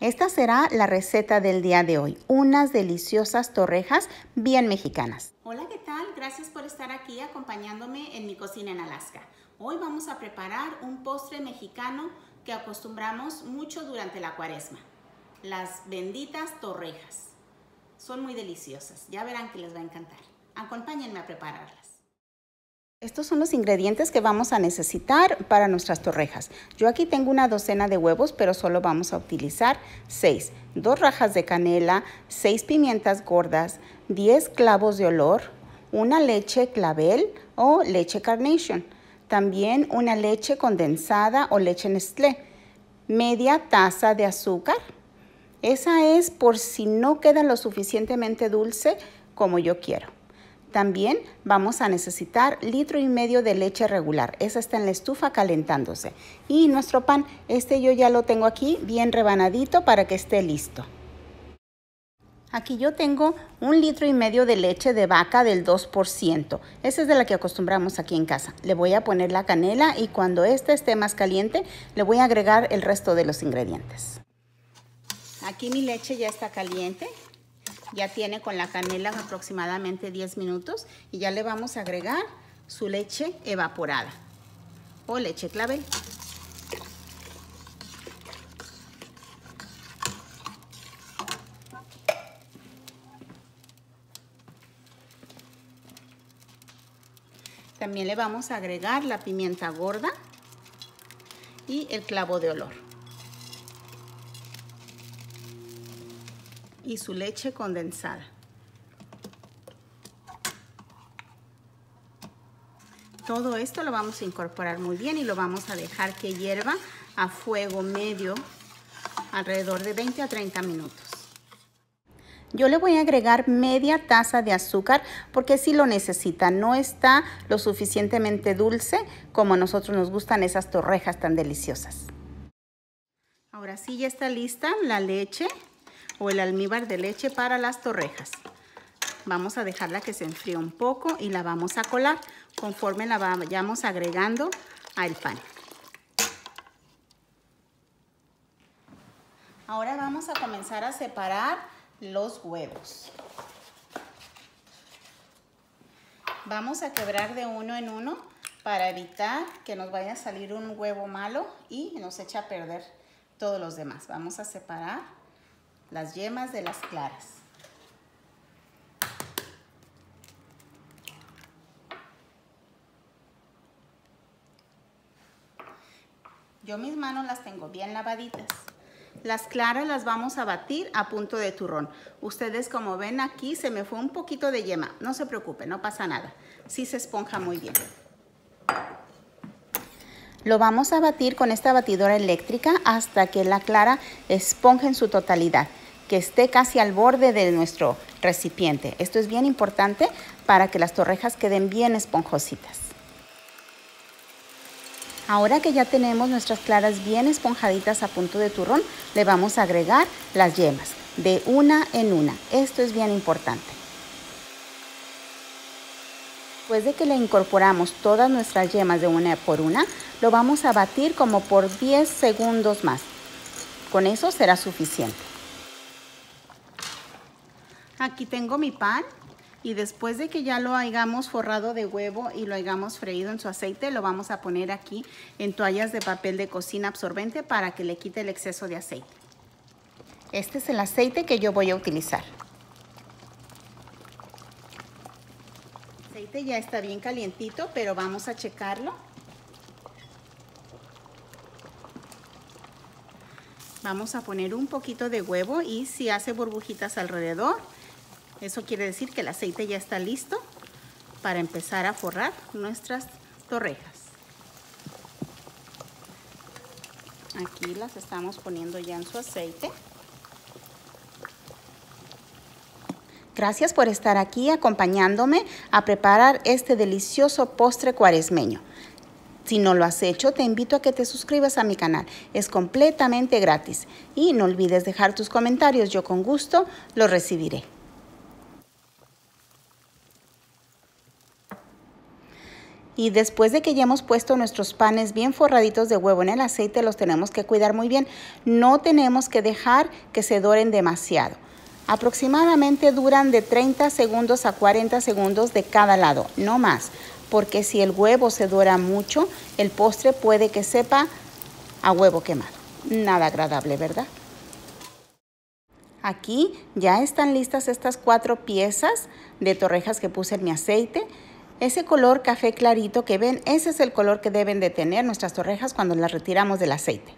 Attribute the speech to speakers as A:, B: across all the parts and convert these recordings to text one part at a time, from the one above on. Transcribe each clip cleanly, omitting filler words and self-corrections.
A: Esta será la receta del día de hoy, unas deliciosas torrejas bien mexicanas. Hola, ¿qué tal? Gracias por estar aquí acompañándome en mi cocina en Alaska. Hoy vamos a preparar un postre mexicano que acostumbramos mucho durante la cuaresma. Las benditas torrejas. Son muy deliciosas, ya verán que les va a encantar. Acompáñenme a prepararlas. Estos son los ingredientes que vamos a necesitar para nuestras torrejas. Yo aquí tengo una docena de huevos, pero solo vamos a utilizar 6. 2 rajas de canela, 6 pimientas gordas, 10 clavos de olor, una leche clavel o leche Carnation, también una leche condensada o leche Nestlé, media taza de azúcar. Esa es por si no queda lo suficientemente dulce como yo quiero. También vamos a necesitar 1,5 litros de leche regular. Esa está en la estufa calentándose. Y nuestro pan, yo ya lo tengo aquí bien rebanadito para que esté listo. Aquí yo tengo 1,5 litros de leche de vaca del 2%. Esa es de la que acostumbramos aquí en casa. Le voy a poner la canela y cuando esta esté más caliente, le voy a agregar el resto de los ingredientes. Aquí mi leche ya está caliente. Ya tiene con la canela aproximadamente 10 minutos y ya le vamos a agregar su leche evaporada o leche clavel. También le vamos a agregar la pimienta gorda y el clavo de olor. Y su leche condensada. Todo esto lo vamos a incorporar muy bien y lo vamos a dejar que hierva a fuego medio alrededor de 20 a 30 minutos. Yo le voy a agregar media taza de azúcar porque sí lo necesita. No está lo suficientemente dulce como a nosotros nos gustan esas torrejas tan deliciosas. Ahora sí ya está lista la leche o el almíbar de leche para las torrejas. Vamos a dejarla que se enfríe un poco y la vamos a colar conforme la vayamos agregando al pan. Ahora vamos a comenzar a separar los huevos. Vamos a quebrar de uno en uno para evitar que nos vaya a salir un huevo malo y nos eche a perder todos los demás. Vamos a separar las yemas de las claras. Yo mis manos las tengo bien lavaditas. Las claras las vamos a batir a punto de turrón. Ustedes como ven aquí se me fue un poquito de yema. No se preocupen, no pasa nada. Sí se esponja muy bien. Lo vamos a batir con esta batidora eléctrica hasta que la clara esponje en su totalidad, que esté casi al borde de nuestro recipiente. Esto es bien importante para que las torrejas queden bien esponjositas. Ahora que ya tenemos nuestras claras bien esponjaditas a punto de turrón, le vamos a agregar las yemas de una en una. Esto es bien importante. Después de que le incorporamos todas nuestras yemas de una por una, lo vamos a batir como por 10 segundos más. Con eso será suficiente. Aquí tengo mi pan y después de que ya lo hayamos forrado de huevo y lo hayamos freído en su aceite, lo vamos a poner aquí en toallas de papel de cocina absorbente para que le quite el exceso de aceite. Este es el aceite que yo voy a utilizar. El aceite ya está bien calientito, pero vamos a checarlo. Vamos a poner un poquito de huevo y si hace burbujitas alrededor, eso quiere decir que el aceite ya está listo para empezar a forrar nuestras torrejas. Aquí las estamos poniendo ya en su aceite. Gracias por estar aquí acompañándome a preparar este delicioso postre cuaresmeño. Si no lo has hecho, te invito a que te suscribas a mi canal. Es completamente gratis. Y no olvides dejar tus comentarios. Yo con gusto los recibiré. Y después de que ya hemos puesto nuestros panes bien forraditos de huevo en el aceite, los tenemos que cuidar muy bien. No tenemos que dejar que se doren demasiado. Aproximadamente duran de 30 segundos a 40 segundos de cada lado, no más. Porque si el huevo se dora mucho, el postre puede que sepa a huevo quemado. Nada agradable, ¿verdad? Aquí ya están listas estas 4 piezas de torrejas que puse en mi aceite. Ese color café clarito que ven, ese es el color que deben de tener nuestras torrejas cuando las retiramos del aceite.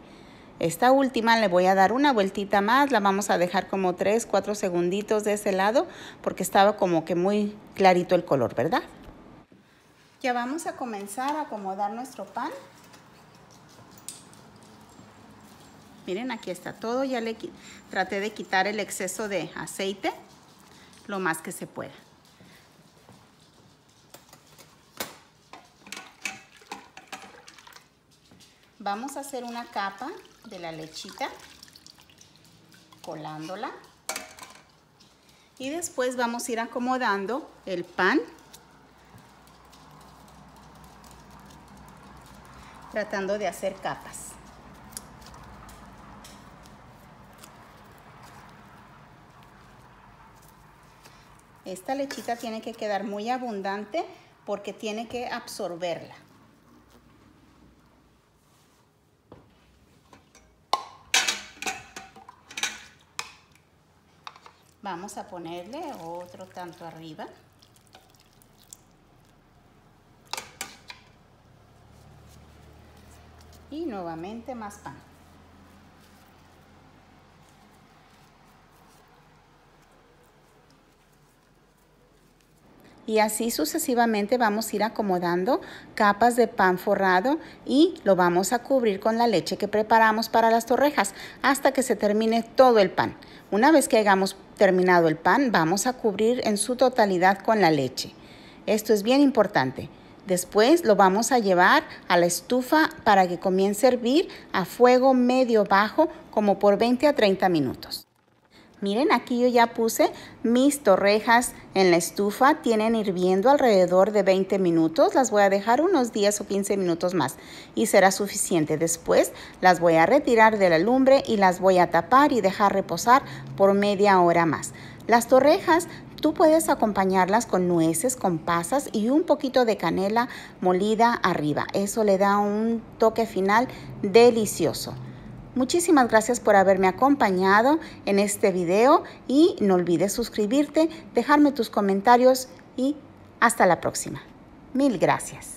A: Esta última le voy a dar una vueltita más, la vamos a dejar como 3-4 segunditos de ese lado porque estaba como que muy clarito el color, ¿verdad? Ya vamos a comenzar a acomodar nuestro pan. Miren, aquí está todo, ya le traté de quitar el exceso de aceite lo más que se pueda. Vamos a hacer una capa de la lechita, colándola. Y después vamos a ir acomodando el pan, tratando de hacer capas. Esta lechita tiene que quedar muy abundante porque tiene que absorberla. Vamos a ponerle otro tanto arriba. Y nuevamente más pan. Y así sucesivamente vamos a ir acomodando capas de pan forrado y lo vamos a cubrir con la leche que preparamos para las torrejas hasta que se termine todo el pan. Una vez que hayamos terminado el pan, vamos a cubrir en su totalidad con la leche. Esto es bien importante. Después lo vamos a llevar a la estufa para que comience a hervir a fuego medio bajo como por 20 a 30 minutos. Miren, aquí yo ya puse mis torrejas en la estufa, tienen hirviendo alrededor de 20 minutos, las voy a dejar unos 10 o 15 minutos más y será suficiente. Después las voy a retirar de la lumbre y las voy a tapar y dejar reposar por media hora más. Las torrejas tú puedes acompañarlas con nueces, con pasas y un poquito de canela molida arriba. Eso le da un toque final delicioso. Muchísimas gracias por haberme acompañado en este video y no olvides suscribirte, dejarme tus comentarios y hasta la próxima. Mil gracias.